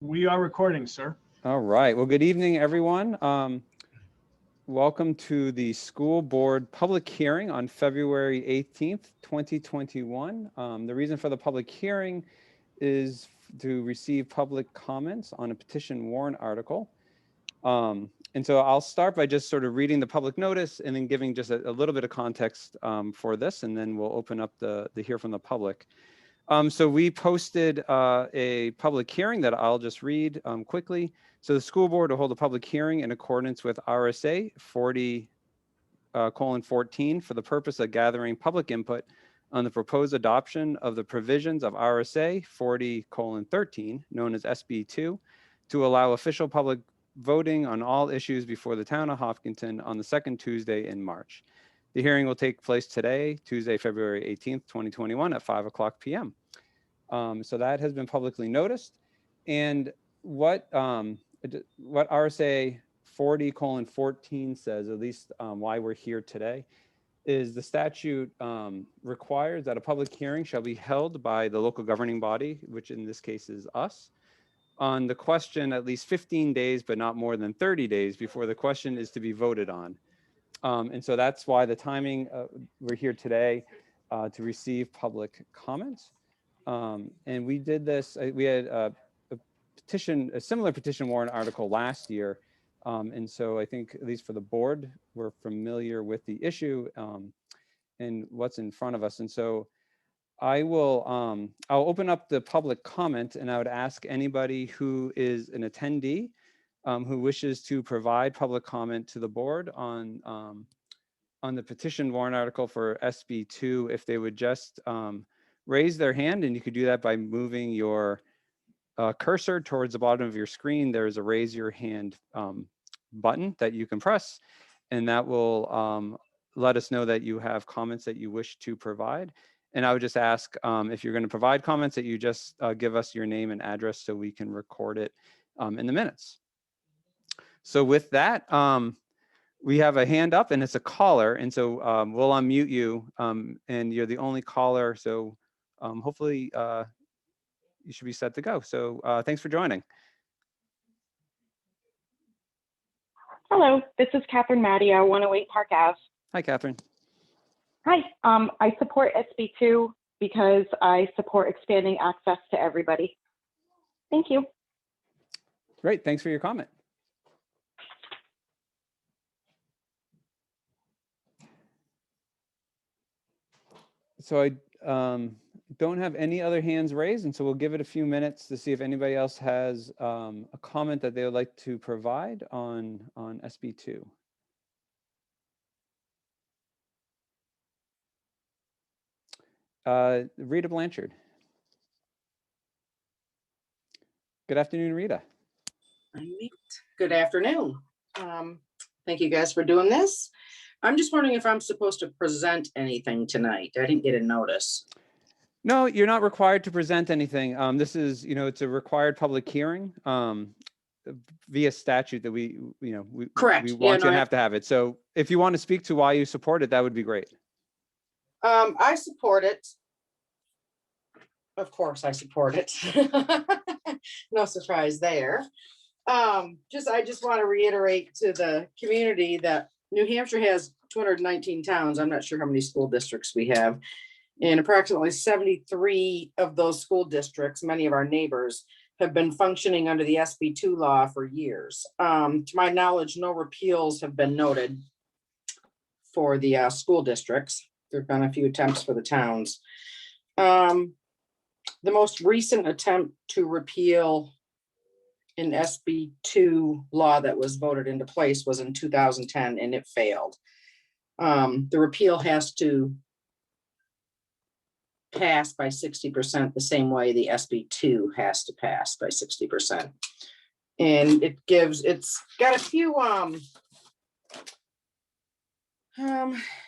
We are recording, sir. All right. Well, good evening, everyone. Welcome to the school board public hearing on February 18th, 2021. The reason for the public hearing is to receive public comments on a petition warrant article. And so I'll start by just sort of reading the public notice and then giving just a little bit of context for this, and then we'll open up the hear from the public. So we posted a public hearing that I'll just read quickly. So the school board will hold a public hearing in accordance with RSA 40:14 for the purpose of gathering public input on the proposed adoption of the provisions of RSA 40:13, known as SB2, to allow official public voting on all issues before the town of Hopkinton on the second Tuesday in March. The hearing will take place today, Tuesday, February 18th, 2021 at 5:00 p.m. So that has been publicly noticed. And what RSA 40:14 says, at least why we're here today, is the statute requires that a public hearing shall be held by the local governing body, which in this case is us, on the question at least 15 days, but not more than 30 days before the question is to be voted on. And so that's why the timing, we're here today to receive public comments. And we did this, we had a similar petition warrant article last year. And so I think, at least for the board, we're familiar with the issue and what's in front of us. And so I'll open up the public comment, and I would ask anybody who is an attendee who wishes to provide public comment to the board on the petition warrant article for SB2, if they would just raise their hand, and you could do that by moving your cursor towards the bottom of your screen. There's a raise your hand button that you can press, and that will let us know that you have comments that you wish to provide. And I would just ask if you're going to provide comments that you just give us your name and address so we can record it in the minutes. So with that, we have a hand up, and it's a caller. And so we'll unmute you, and you're the only caller. So hopefully you should be set to go. So thanks for joining. Hello, this is Catherine Mattio, 108 Park Ave. Hi, Catherine. Hi, I support SB2 because I support expanding access to everybody. Thank you. Great, thanks for your comment. So I don't have any other hands raised, and so we'll give it a few minutes to see if anybody else has a comment that they would like to provide on SB2. Rita Blanchard. Good afternoon, Rita. Good afternoon. Thank you guys for doing this. I'm just wondering if I'm supposed to present anything tonight. I didn't get a notice. No, you're not required to present anything. This is, it's a required public hearing via statute that we Correct. We want you to have it. So if you want to speak to why you support it, that would be great. I support it. Of course, I support it. No surprise there. I just want to reiterate to the community that New Hampshire has 219 towns. I'm not sure how many school districts we have. And approximately 73 of those school districts, many of our neighbors, have been functioning under the SB2 law for years. To my knowledge, no repeals have been noted for the school districts. There have been a few attempts for the towns. The most recent attempt to repeal an SB2 law that was voted into place was in 2010, and it failed. The repeal has to pass by 60% the same way the SB2 has to pass by 60%. And it's got a few,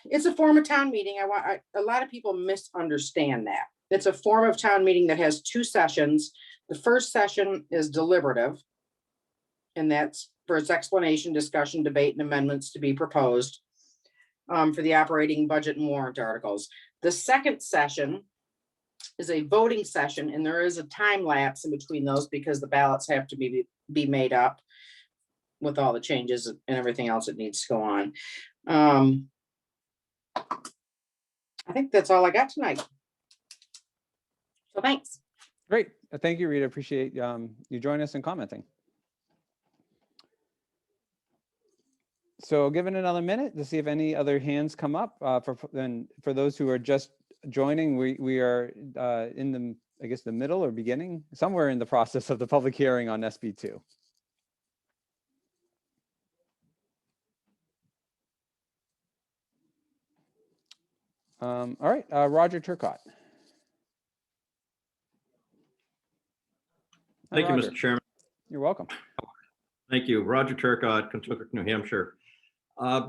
it's a form of town meeting. A lot of people misunderstand that. It's a form of town meeting that has two sessions. The first session is deliberative, and that's for its explanation, discussion, debate, and amendments to be proposed for the operating budget and warrant articles. The second session is a voting session, and there is a time lapse in between those because the ballots have to be made up with all the changes and everything else that needs to go on. I think that's all I got tonight. So thanks. Great. Thank you, Rita. Appreciate you joining us and commenting. So given another minute to see if any other hands come up. For those who are just joining, we are in the, I guess, the middle or beginning, somewhere in the process of the public hearing on SB2. All right, Roger Turcott. Hi, Thank you, Roger. Mr. Chairman. You're welcome. Thank you. Roger Turcott, Kentucky, New Hampshire.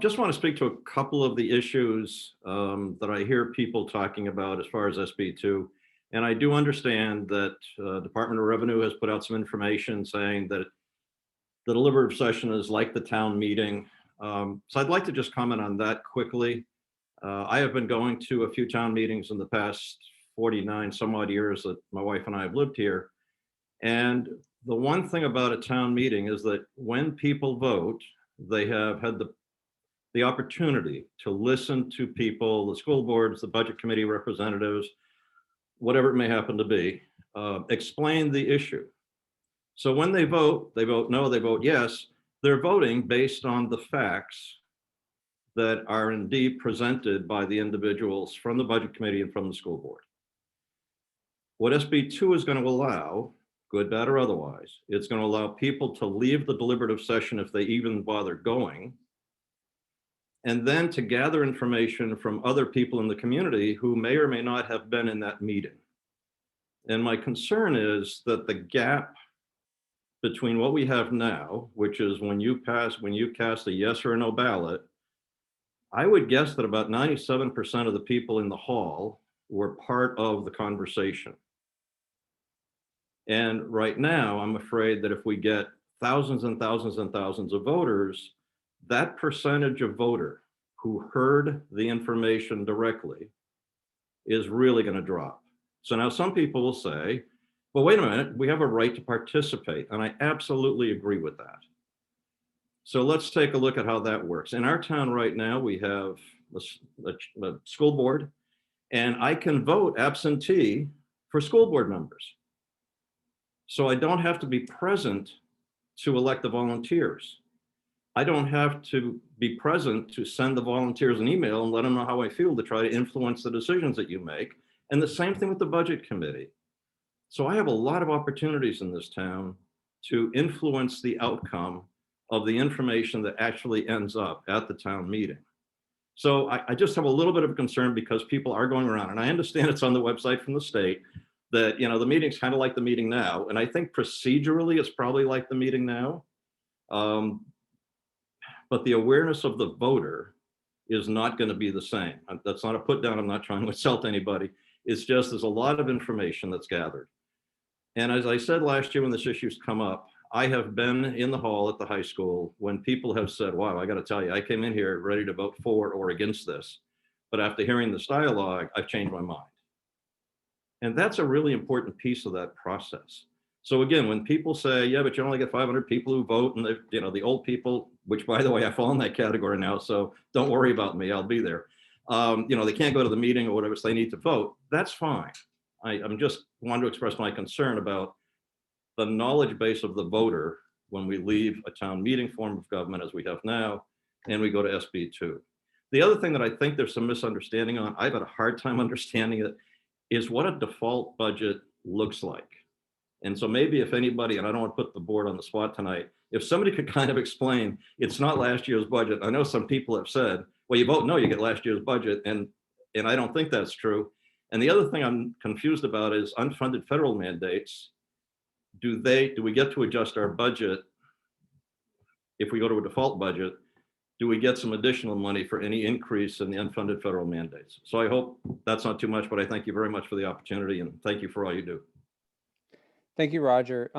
Just want to speak to a couple of the issues that I hear people talking about as far as SB2. And I do understand that Department of Revenue has put out some information saying that the deliberative session is like the town meeting. So I'd like to just comment on that quickly. I have been going to a few town meetings in the past 49 some odd years that my wife and I have lived here. And the one thing about a town meeting is that when people vote, they have had the opportunity to listen to people, the school boards, the budget committee representatives, whatever it may happen to be, explain the issue. So when they vote no, they vote yes, they're voting based on the facts that are indeed presented by the individuals from the budget committee and from the school board. What SB2 is going to allow, good, bad, or otherwise, it's going to allow people to leave the deliberative session if they even bother going, and then to gather information from other people in the community who may or may not have been in that meeting. And my concern is that the gap between what we have now, which is when you cast a yes or a no ballot, I would guess that about 97% of the people in the hall were part of the conversation. And right now, I'm afraid that if we get thousands and thousands and thousands of voters, that percentage of voter who heard the information directly is really going to drop. So now some people will say, well, wait a minute, we have a right to participate. And I absolutely agree with that. So let's take a look at how that works. In our town right now, we have a school board, and I can vote absentee for school board members. So I don't have to be present to elect the volunteers. I don't have to be present to send the volunteers an email and let them know how I feel to try to influence the decisions that you make. And the same thing with the budget committee. So I have a lot of opportunities in this town to influence the outcome of the information that actually ends up at the town meeting. So I just have a little bit of a concern because people are going around, and I understand it's on the website from the state that, the meeting's kind of like the meeting now. And I think procedurally it's probably like the meeting now. But the awareness of the voter is not going to be the same. That's not a put down. I'm not trying to insult anybody. It's just there's a lot of information that's gathered. And as I said last year when this issue's come up, I have been in the hall at the high school when people have said, wow, I got to tell you, I came in here ready to vote for or against this. But after hearing this dialogue, I've changed my mind. And that's a really important piece of that process. So again, when people say, yeah, but you only get 500 people who vote, and the old people, which by the way, I fall in that category now, so don't worry about me, I'll be there. They can't go to the meeting or whatever, so they need to vote. That's fine. I'm just wanting to express my concern about the knowledge base of the voter when we leave a town meeting form of government as we have now, and we go to SB2. The other thing that I think there's some misunderstanding on, I've had a hard time understanding it, is what a default budget looks like. And so maybe if anybody, and I don't want to put the board on the spot tonight, if somebody could kind of explain, it's not last year's budget. I know some people have said, well, you vote no, you get last year's budget. And I don't think that's true. And the other thing I'm confused about is unfunded federal mandates. Do we get to adjust our budget if we go to a default budget? Do we get some additional money for any increase in the unfunded federal mandates? So I hope that's not too much, but I thank you very much for the opportunity and thank you for all you do. Thank you, Roger.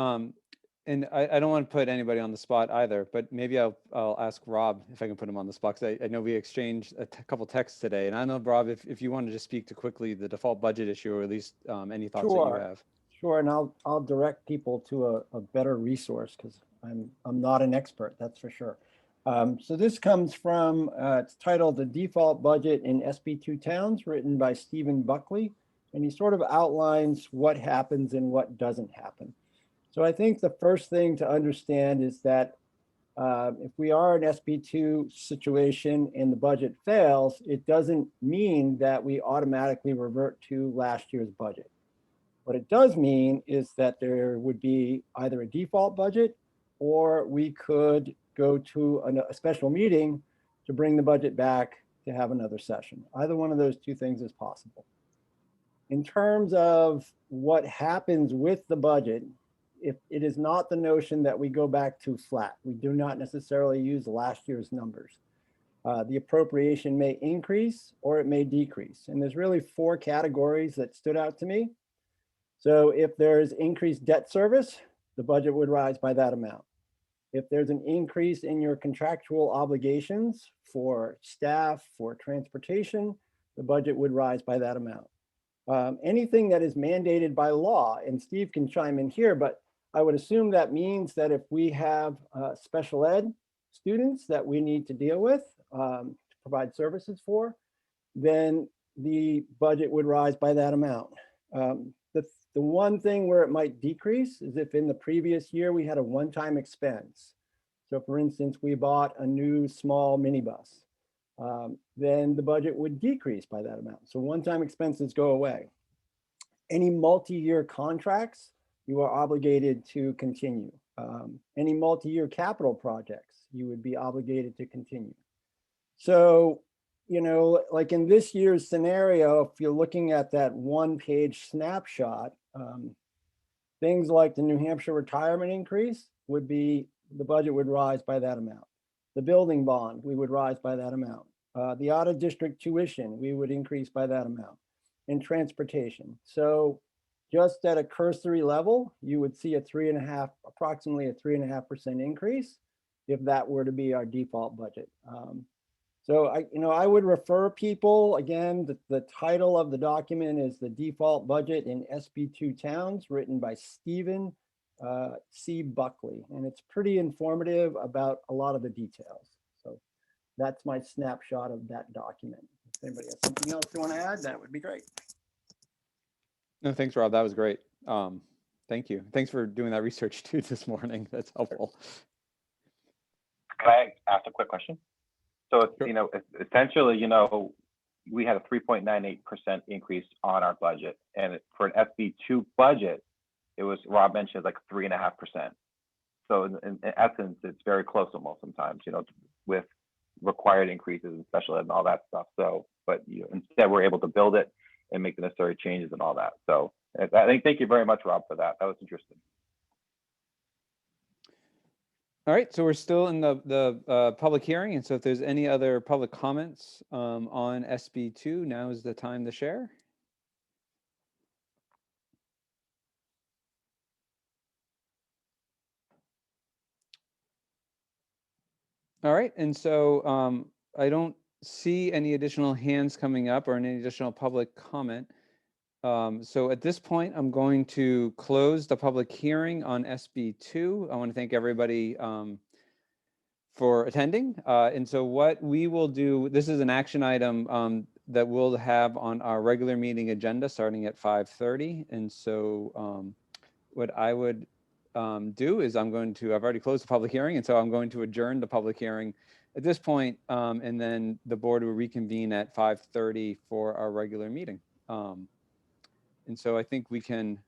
And I don't want to put anybody on the spot either, but maybe I'll ask Rob if I can put him on the spot, because I know we exchanged a couple texts today, and I don't know, Rob, if you want to just speak to quickly the default budget issue, or at least any thoughts that you Sure. have. Sure, and I'll direct people to a better resource because I'm not an expert, that's for sure. So this comes from, it's titled The Default Budget in SB2 Towns, written by Stephen Buckley, and he sort of outlines what happens and what doesn't happen. So I think the first thing to understand is that if we are an SB2 situation and the budget fails, it doesn't mean that we automatically revert to last year's budget. What it does mean is that there would be either a default budget, or we could go to a special meeting to bring the budget back to have another session. Either one of those two things is possible. In terms of what happens with the budget, if it is not the notion that we go back to flat, we do not necessarily use last year's numbers. The appropriation may increase or it may decrease. And there's really 4 categories that stood out to me. So if there's increased debt service, the budget would rise by that amount. If there's an increase in your contractual obligations for staff, for transportation, the budget would rise by that amount. Anything that is mandated by law, and Steve can chime in here, but I would assume that means that if we have special ed students that we need to deal with, to provide services for, then the budget would rise by that amount. The one thing where it might decrease is if in the previous year we had a one-time expense. So for instance, we bought a new small minibus, then the budget would decrease by that amount. So one-time expenses go away. Any multi-year contracts, you are obligated to continue. Any multi-year capital projects, you would be obligated to continue. So, you know, like in this year's scenario, if you're looking at that one-page snapshot, things like the New Hampshire retirement increase would be, the budget would rise by that amount. The building bond, we would rise by that amount. The out of district tuition, we would increase by that amount. And transportation. So just at a cursory level, you would see approximately a 3.5% increase if that were to be our default budget. So I would refer people, again, the title of the document is The Default Budget in SB2 Towns, written by Stephen C. Buckley. And it's pretty informative about a lot of the details. So that's my snapshot of that document. If anybody has something else you want to add, that would be great. No, thanks, Rob. That was great. Thank you. Thanks for doing that research too this morning. That's helpful. Can I ask a quick question? So it's, Sure. Essentially, we had a 3.98% increase on our budget, and for an SB2 budget, it was, Rob mentioned, like 3.5%. So in essence, it's very close almost sometimes, with required increases in special ed and all that stuff. So, but instead we're able to build it and make the necessary changes and all that. So I think, thank you very much, Rob, for that. That was interesting. All right, so we're still in the public hearing, and so if there's any other public comments on SB2, now is the time to share. All right, and so I don't see any additional hands coming up or any additional public comment. So at this point, I'm going to close the public hearing on SB2. I want to thank everybody for attending. And so what we will do, this is an action item that we'll have on our regular meeting agenda starting at 5:30. And so what I would do is I've already closed the public hearing, and so I'm going to adjourn the public hearing at this point, and then the board will reconvene at 5:30 for our regular meeting. And so I think we can